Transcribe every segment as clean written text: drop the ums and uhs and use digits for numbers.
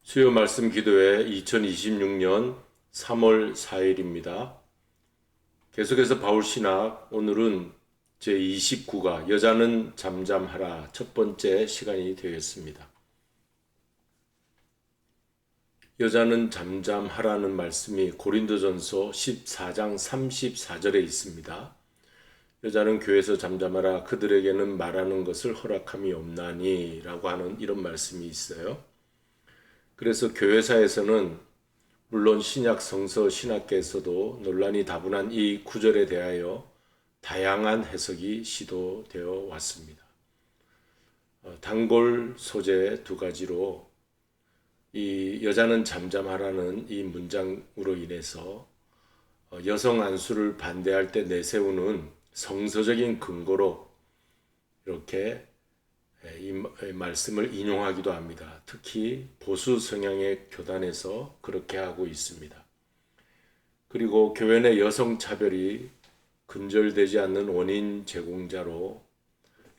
수요 말씀 기도회 2026년 3월 4일입니다. 계속해서 바울신학, 오늘은 제29가 여자는 잠잠하라 첫 번째 시간이 되겠습니다. 여자는 잠잠하라는 말씀이 고린도전서 14장 34절에 있습니다. 여자는 교회에서 잠잠하라, 그들에게는 말하는 것을 허락함이 없나니 라고 하는 이런 말씀이 있어요. 그래서 교회사에서는 물론 신약 성서 신학계에서도 논란이 다분한 이 구절에 대하여 다양한 해석이 시도되어 왔습니다. 단골 소재 두 가지로 이 여자는 잠잠하라는 이 문장으로 인해서 여성 안수를 반대할 때 내세우는 성서적인 근거로 이렇게 이 말씀을 인용하기도 합니다. 특히 보수 성향의 교단에서 그렇게 하고 있습니다. 그리고 교회 내 여성 차별이 근절되지 않는 원인 제공자로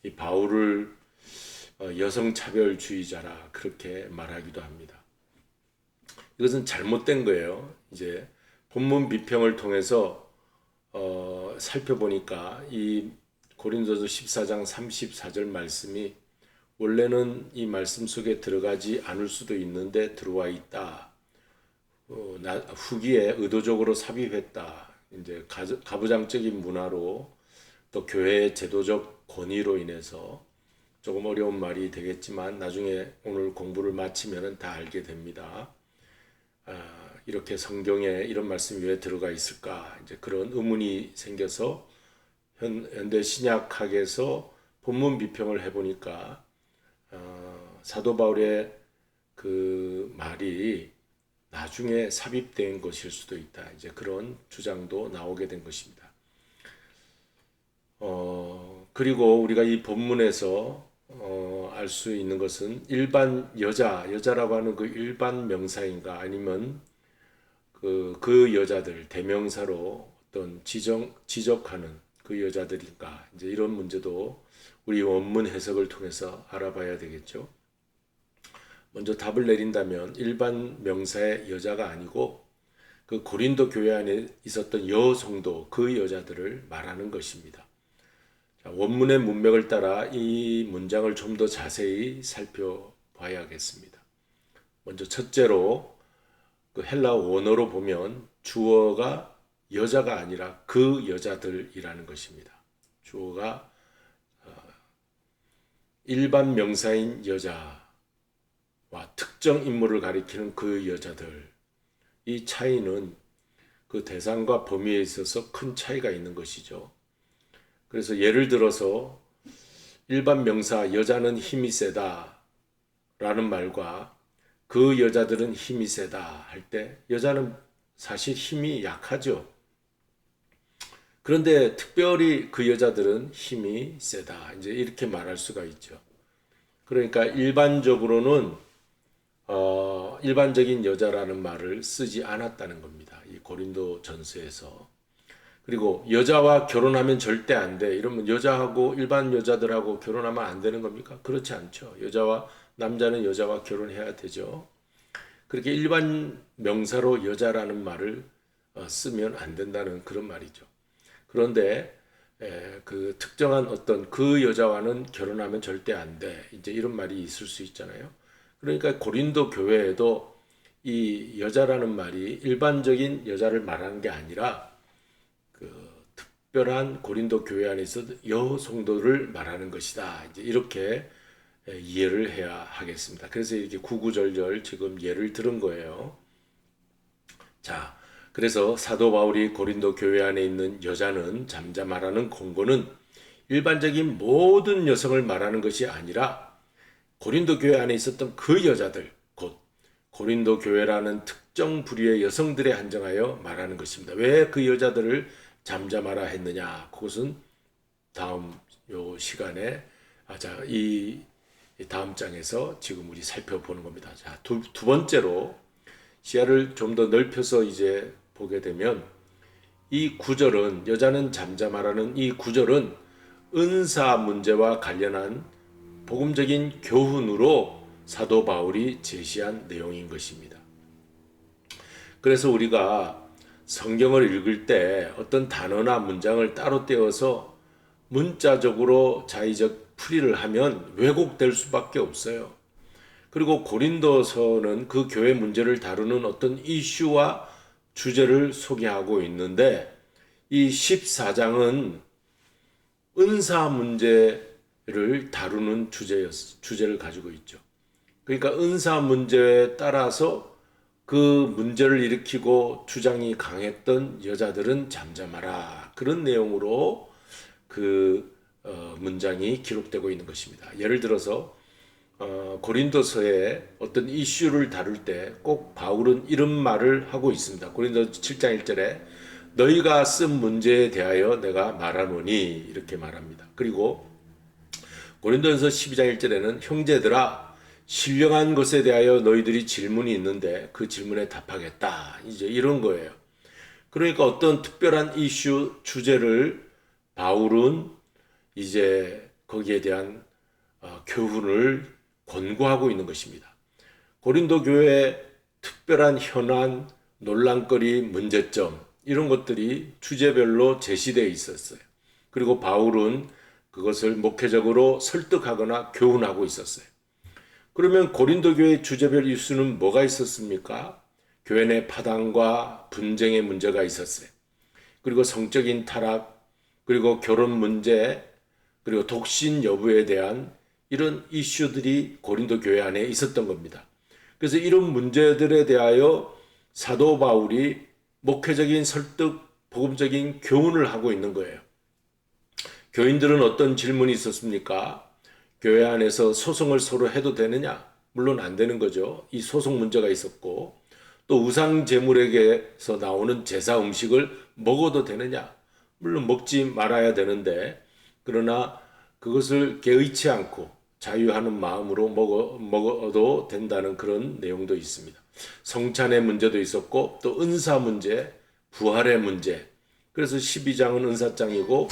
이 바울을 여성 차별주의자라 그렇게 말하기도 합니다. 이것은 잘못된 거예요. 이제 본문 비평을 통해서 살펴보니까 이 고린도서 14장 34절 말씀이 원래는 이 말씀 속에 들어가지 않을 수도 있는데 들어와 있다. 후기에 의도적으로 삽입했다. 이제 가부장적인 문화로 또 교회의 제도적 권위로 인해서 조금 어려운 말이 되겠지만 나중에 오늘 공부를 마치면 다 알게 됩니다. 이렇게 성경에 이런 말씀이 왜 들어가 있을까? 이제 그런 의문이 생겨서 현대 신약학에서 본문 비평을 해보니까 사도 바울의 그 말이 나중에 삽입된 것일 수도 있다. 이제 그런 주장도 나오게 된 것입니다. 그리고 우리가 이 본문에서 알 수 있는 것은 일반 여자라고 하는 그 일반 명사인가 아니면 그 여자들 대명사로 어떤 지적하는 그 여자들인가 이제 이런 문제도 우리 원문 해석을 통해서 알아봐야 되겠죠. 먼저 답을 내린다면 일반 명사의 여자가 아니고 그 고린도 교회 안에 있었던 여성도 그 여자들을 말하는 것입니다. 자, 원문의 문맥을 따라 이 문장을 좀 더 자세히 살펴봐야겠습니다. 먼저 첫째로 그 헬라 원어로 보면 주어가 여자가 아니라 그 여자들이라는 것입니다. 주어가 일반 명사인 여자와 특정 인물을 가리키는 그 여자들, 이 차이는 그 대상과 범위에 있어서 큰 차이가 있는 것이죠. 그래서 예를 들어서 일반 명사 여자는 힘이 세다 라는 말과 그 여자들은 힘이 세다 할 때 여자는 사실 힘이 약하죠. 그런데 특별히 그 여자들은 힘이 세다. 이제 이렇게 말할 수가 있죠. 그러니까 일반적으로는 일반적인 여자라는 말을 쓰지 않았다는 겁니다. 이 고린도 전서에서. 그리고 여자와 결혼하면 절대 안 돼. 이러면 여자하고 일반 여자들하고 결혼하면 안 되는 겁니까? 그렇지 않죠. 남자는 여자와 결혼해야 되죠. 그렇게 일반 명사로 여자라는 말을 쓰면 안 된다는 그런 말이죠. 그런데 그 특정한 어떤 그 여자와는 결혼하면 절대 안 돼. 이제 이런 말이 있을 수 있잖아요. 그러니까 고린도 교회에도 이 여자라는 말이 일반적인 여자를 말하는 게 아니라 그 특별한 고린도 교회 안에 있어 여성도를 말하는 것이다. 이제 이렇게 이해를 해야 하겠습니다. 그래서 이렇게 구구절절 지금 예를 들은 거예요. 자, 그래서 사도 바울이 고린도 교회 안에 있는 여자는 잠잠하라는 권고는 일반적인 모든 여성을 말하는 것이 아니라 고린도 교회 안에 있었던 그 여자들, 곧 고린도 교회라는 특정 부류의 여성들에 한정하여 말하는 것입니다. 왜 그 여자들을 잠잠하라 했느냐? 그것은 다음 요 시간에 이 다음 장에서 지금 우리 살펴보는 겁니다. 자, 두 번째로 시야를 좀 더 넓혀서 이제 보게 되면 이 구절은 여자는 잠잠하라는 이 구절은 은사 문제와 관련한 복음적인 교훈으로 사도 바울이 제시한 내용인 것입니다. 그래서 우리가 성경을 읽을 때 어떤 단어나 문장을 따로 떼어서 문자적으로 자의적 풀이를 하면 왜곡될 수밖에 없어요. 그리고 고린도서는 그 교회 문제를 다루는 어떤 이슈와 주제를 소개하고 있는데, 이 14장은 은사 문제를 다루는 주제를 가지고 있죠. 그러니까 은사 문제에 따라서 그 문제를 일으키고 주장이 강했던 여자들은 잠잠하라, 그런 내용으로 그 문장이 기록되고 있는 것입니다. 예를 들어서 고린도서의 어떤 이슈를 다룰 때 꼭 바울은 이런 말을 하고 있습니다. 고린도 7장 1절에 너희가 쓴 문제에 대하여 내가 말하노니, 이렇게 말합니다. 그리고 고린도전서 12장 1절에는 형제들아, 신령한 것에 대하여 너희들이 질문이 있는데 그 질문에 답하겠다, 이제 이런 거예요. 그러니까 어떤 특별한 이슈 주제를 바울은 이제 거기에 대한 교훈을 권고하고 있는 것입니다. 고린도 교회의 특별한 현안, 논란거리, 문제점, 이런 것들이 주제별로 제시되어 있었어요. 그리고 바울은 그것을 목회적으로 설득하거나 교훈하고 있었어요. 그러면 고린도 교회의 주제별 이슈는 뭐가 있었습니까? 교회 내 파당과 분쟁의 문제가 있었어요. 그리고 성적인 타락, 그리고 결혼 문제, 그리고 독신 여부에 대한 이런 이슈들이 고린도 교회 안에 있었던 겁니다. 그래서 이런 문제들에 대하여 사도 바울이 목회적인 설득, 복음적인 교훈을 하고 있는 거예요. 교인들은 어떤 질문이 있었습니까? 교회 안에서 소송을 서로 해도 되느냐? 물론 안 되는 거죠. 이 소송 문제가 있었고, 또 우상 제물에게서 나오는 제사 음식을 먹어도 되느냐? 물론 먹지 말아야 되는데, 그러나 그것을 개의치 않고 자유하는 마음으로 먹어도 된다는 그런 내용도 있습니다. 성찬의 문제도 있었고, 또 은사 문제, 부활의 문제. 그래서 12장은 은사장이고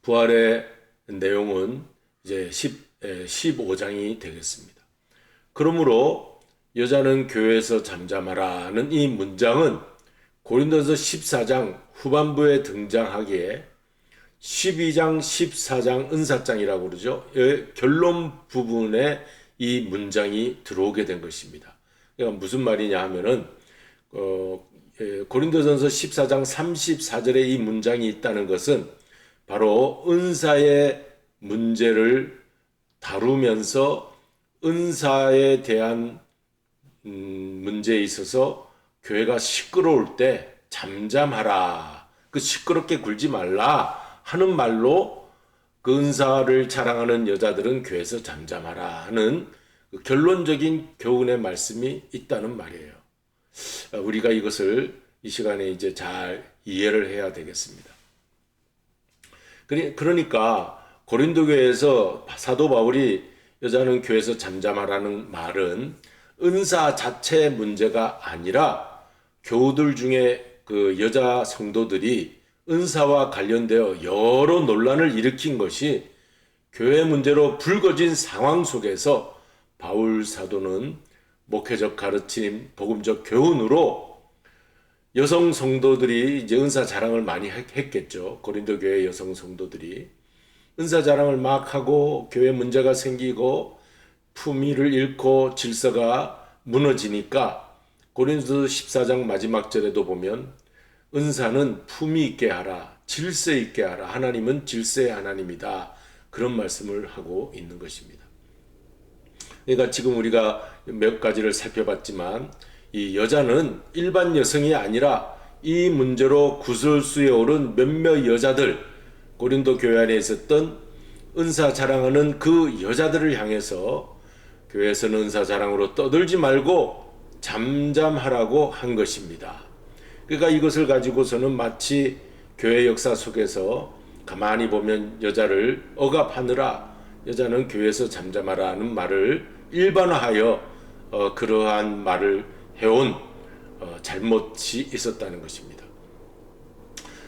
부활의 내용은 이제 15장이 되겠습니다. 그러므로 여자는 교회에서 잠잠하라는 이 문장은 고린도서 14장 후반부에 등장하기에 12장, 14장 은사장이라고 그러죠. 결론 부분에 이 문장이 들어오게 된 것입니다. 그러니까 무슨 말이냐 하면은 고린도전서 14장 34절에 이 문장이 있다는 것은 바로 은사의 문제를 다루면서 은사에 대한 문제에 있어서 교회가 시끄러울 때 잠잠하라, 그 시끄럽게 굴지 말라 하는 말로 그 은사를 자랑하는 여자들은 교회에서 잠잠하라 하는 그 결론적인 교훈의 말씀이 있다는 말이에요. 우리가 이것을 이 시간에 이제 잘 이해를 해야 되겠습니다. 그러니까 고린도 교회에서 사도 바울이 여자는 교회에서 잠잠하라는 말은 은사 자체의 문제가 아니라 교우들 중에 그 여자 성도들이 은사와 관련되어 여러 논란을 일으킨 것이 교회 문제로 불거진 상황 속에서 바울 사도는 목회적 가르침, 복음적 교훈으로 여성 성도들이 이제 은사 자랑을 많이 했겠죠. 고린도 교회 여성 성도들이 은사 자랑을 막 하고 교회 문제가 생기고 품위를 잃고 질서가 무너지니까 고린도 14장 마지막 절에도 보면 은사는 품위 있게 하라, 질서 있게 하라, 하나님은 질서의 하나님이다, 그런 말씀을 하고 있는 것입니다. 그러니까 지금 우리가 몇 가지를 살펴봤지만 이 여자는 일반 여성이 아니라 이 문제로 구설수에 오른 몇몇 여자들, 고린도 교회 안에 있었던 은사 자랑하는 그 여자들을 향해서 교회에서는 은사 자랑으로 떠들지 말고 잠잠하라고 한 것입니다. 그러니까 이것을 가지고서는 마치 교회 역사 속에서 가만히 보면 여자를 억압하느라 여자는 교회에서 잠잠하라는 말을 일반화하여 그러한 말을 해온 잘못이 있었다는 것입니다.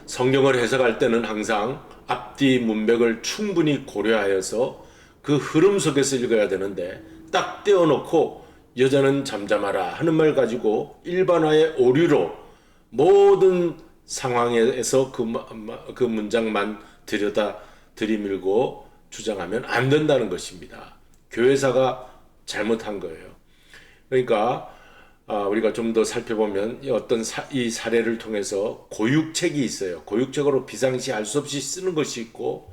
성경을 해석할 때는 항상 앞뒤 문맥을 충분히 고려하여서 그 흐름 속에서 읽어야 되는데 딱 떼어놓고 여자는 잠잠하라 하는 말 가지고 일반화의 오류로 모든 상황에서 그 문장만 들이밀고 주장하면 안 된다는 것입니다. 교회사가 잘못한 거예요. 그러니까 우리가 좀 더 살펴보면 이 사례를 통해서 고육책이 있어요. 고육책으로 비상시 할 수 없이 쓰는 것이 있고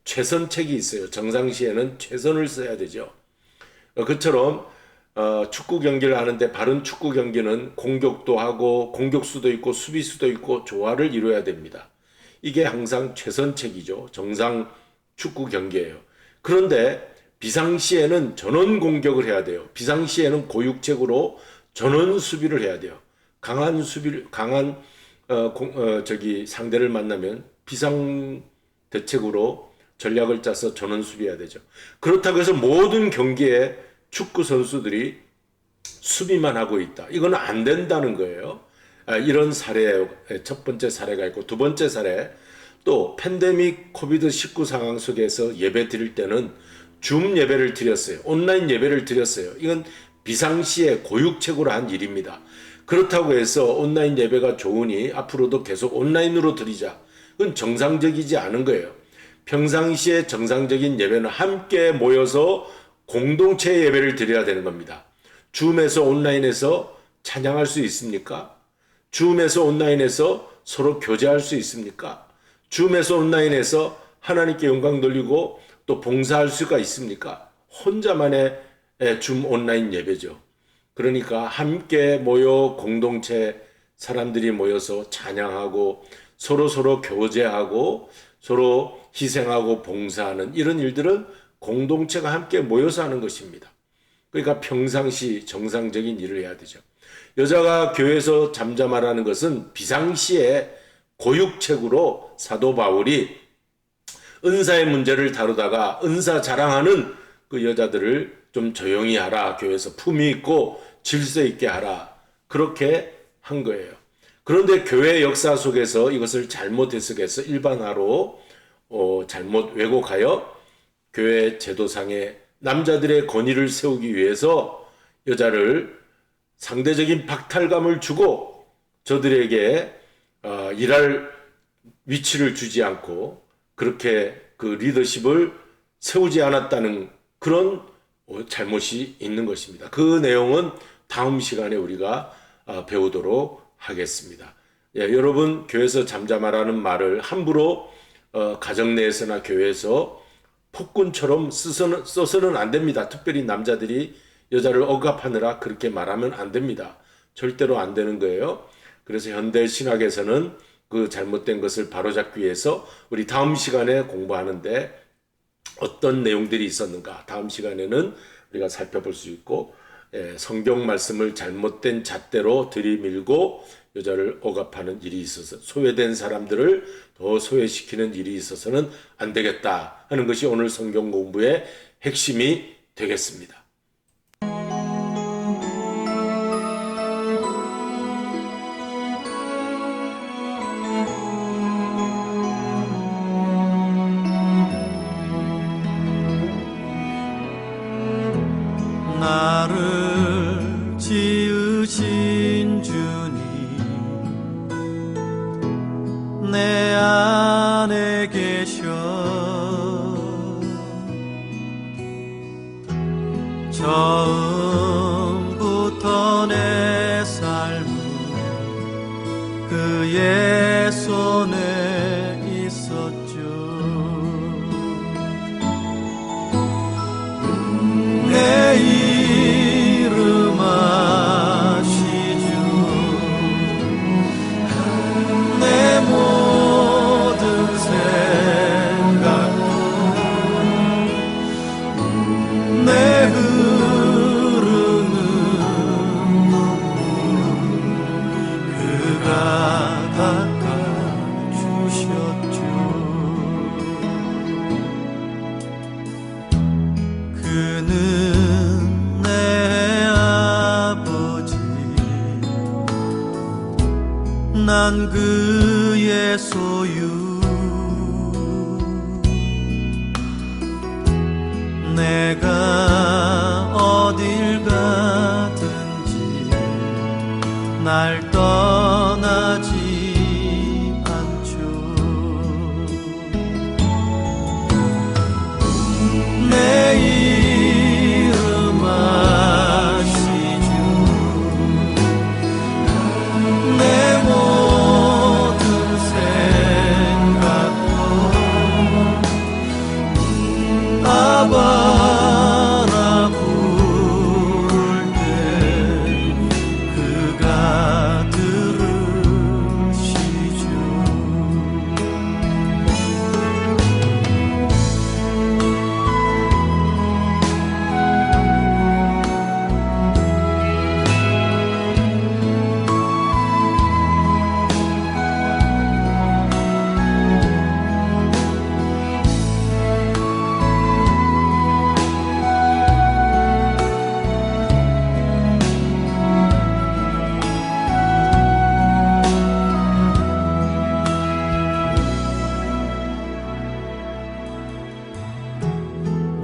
최선책이 있어요. 정상시에는 최선을 써야 되죠. 그처럼 축구 경기를 하는데 바른 축구 경기는 공격도 하고 공격수도 있고 수비수도 있고 조화를 이루어야 됩니다. 이게 항상 최선책이죠. 정상 축구 경기예요. 그런데 비상시에는 전원 공격을 해야 돼요. 비상시에는 고육책으로 전원 수비를 해야 돼요. 강한 상대를 만나면 비상 대책으로 전략을 짜서 전원 수비해야 되죠. 그렇다고 해서 모든 경기에 축구 선수들이 수비만 하고 있다. 이건 안 된다는 거예요. 이런 사례, 첫 번째 사례가 있고, 두 번째 사례, 또 팬데믹 코비드-19 상황 속에서 예배 드릴 때는 줌 예배를 드렸어요. 온라인 예배를 드렸어요. 이건 비상시에 고육책으로 한 일입니다. 그렇다고 해서 온라인 예배가 좋으니 앞으로도 계속 온라인으로 드리자. 그건 정상적이지 않은 거예요. 평상시에 정상적인 예배는 함께 모여서 공동체 예배를 드려야 되는 겁니다. 줌에서 온라인에서 찬양할 수 있습니까? 줌에서 온라인에서 서로 교제할 수 있습니까? 줌에서 온라인에서 하나님께 영광 돌리고 또 봉사할 수가 있습니까? 혼자만의 줌 온라인 예배죠. 그러니까 함께 모여 공동체 사람들이 모여서 찬양하고 서로 교제하고 서로 희생하고 봉사하는 이런 일들은 공동체가 함께 모여서 하는 것입니다. 그러니까 평상시 정상적인 일을 해야 되죠. 여자가 교회에서 잠잠하라는 것은 비상시에 고육책으로 사도 바울이 은사의 문제를 다루다가 은사 자랑하는 그 여자들을 좀 조용히 하라, 교회에서 품위 있고 질서 있게 하라, 그렇게 한 거예요. 그런데 교회 역사 속에서 이것을 잘못 해석해서 일반화로 잘못 왜곡하여 교회 제도상에 남자들의 권위를 세우기 위해서 여자를 상대적인 박탈감을 주고 저들에게 일할 위치를 주지 않고 그렇게 그 리더십을 세우지 않았다는 그런 잘못이 있는 것입니다. 그 내용은 다음 시간에 우리가 배우도록 하겠습니다. 여러분, 교회에서 잠잠하라는 말을 함부로 가정 내에서나 교회에서 폭군처럼 써서는 안 됩니다. 특별히 남자들이 여자를 억압하느라 그렇게 말하면 안 됩니다. 절대로 안 되는 거예요. 그래서 현대 신학에서는 그 잘못된 것을 바로잡기 위해서 우리 다음 시간에 공부하는데 어떤 내용들이 있었는가, 다음 시간에는 우리가 살펴볼 수 있고, 성경 말씀을 잘못된 잣대로 들이밀고 여자를 억압하는 일이 있어서 소외된 사람들을 더 소외시키는 일이 있어서는 안 되겠다 하는 것이 오늘 성경 공부의 핵심이 되겠습니다. 나를 지으신 주님, 내 안에 계셔 처음부터 내 삶은 그의 손에 있었죠. 내 이름 아시죠. 내 모든 생각도 내 흐르는 눈물 그가 닦아주셨죠. 그는 내 아버지, 난 그의 소유. 날 떠나지 않죠. 내 이름 아시죠. 내 모든 생각도 아바라 부를 때 그가 들으시죠.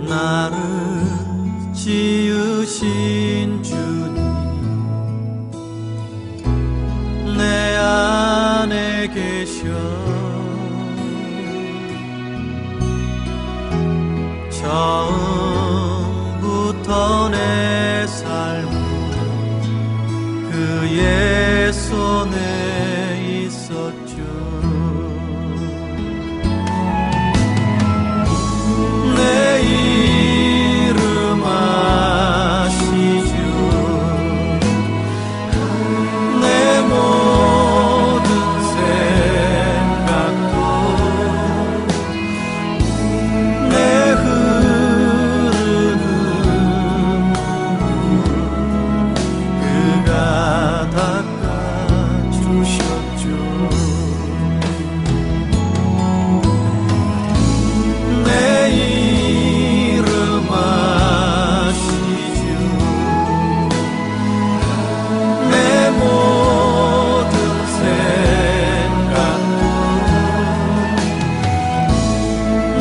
나를 지으신 주님 내 안에 계셔 처음부터 내 삶은 그의 손에 있었죠. 내 이름 아시죠. 내 모든 생각도 내 흐르는 눈물 그가 닦아주셨죠. 내 이름 아시죠. 내 모든 생각도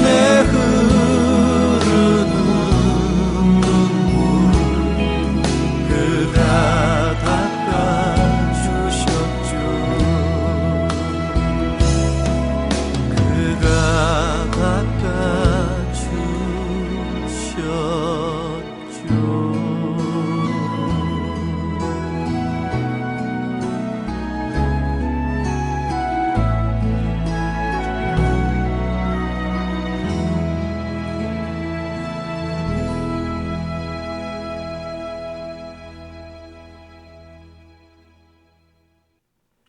내 흐르는 눈물 그가 닦아주셨죠. 그가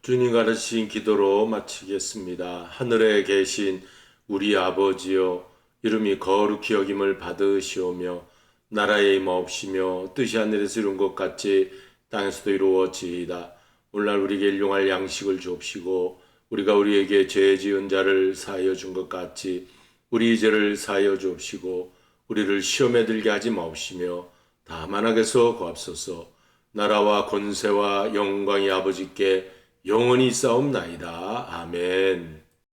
주님 가르치신 기도로 마치겠습니다. 하늘에 계신 우리 아버지여, 이름이 거룩히 여김을 받으시오며 나라의 임하옵시며 뜻이 하늘에서 이룬 것 같이 땅에서도 이루어지이다. 오늘날 우리에게 일용할 양식을 주옵시고 우리가 우리에게 죄 지은 자를 사하여 준 것 같이 우리 죄를 사하여 주옵시고 우리를 시험에 들게 하지 마옵시며 다만 악에서 구하옵소서. 나라와 권세와 영광이 아버지께 영원히 있사옵나이다. 아멘.